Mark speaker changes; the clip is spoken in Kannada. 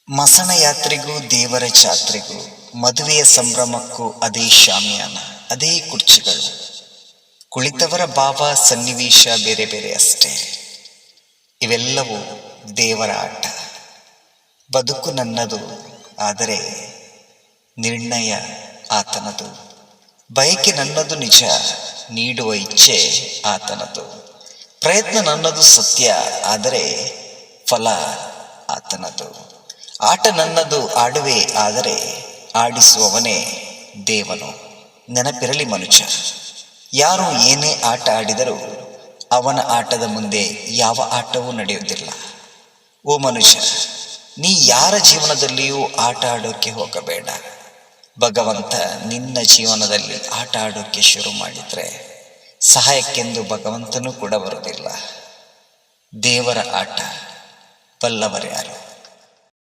Speaker 1: ಮಸಣ ಯಾತ್ರೆಗೂ ದೇವರ ಜಾತ್ರೆಗೂ ಮದುವೆಯ ಸಂಭ್ರಮಕ್ಕೂ ಅದೇ ಶಾಮಿಯಾನ, ಅದೇ ಕುರ್ಚಿಗಳು, ಕುಳಿತವರ ಭಾವ ಸನ್ನಿವೇಶ ಬೇರೆ ಬೇರೆ ಅಷ್ಟೇ. ಇವೆಲ್ಲವೂ ದೇವರ ಆಟ. ಬದುಕು ನನ್ನದು, ಆದರೆ ನಿರ್ಣಯ ಆತನದು. ಬಯಕೆ ನನ್ನದು ನಿಜ, ನೀಡುವ ಇಚ್ಛೆ ಆತನದು. ಪ್ರಯತ್ನ ನನ್ನದು ಸತ್ಯ, ಆದರೆ ಫಲ ಆತನದು. ಆಟ ನನ್ನದು ಆಡುವೆ, ಆದರೆ ಆಡಿಸುವವನೇ ದೇವನು. ನೆನಪಿರಲಿ ಮನುಷ್ಯ, ಯಾರು ಏನೇ ಆಟ ಆಡಿದರೂ ಅವನ ಆಟದ ಮುಂದೆ ಯಾವ ಆಟವೂ ನಡೆಯುವುದಿಲ್ಲ. ಓ ಮನುಷ್ಯ, ನೀ ಯಾರ ಜೀವನದಲ್ಲಿಯೂ ಆಟ ಆಡೋಕೆ ಹೋಗಬೇಡ. ಭಗವಂತ ನಿನ್ನ ಜೀವನದಲ್ಲಿ ಆಟ ಆಡೋಕೆ ಶುರು ಮಾಡಿದರೆ ಸಹಾಯಕ್ಕೆಂದು ಭಗವಂತನೂ ಕೂಡ ಬರುವುದಿಲ್ಲ. ದೇವರ ಆಟ ಬಲ್ಲವರ್ಯಾರು?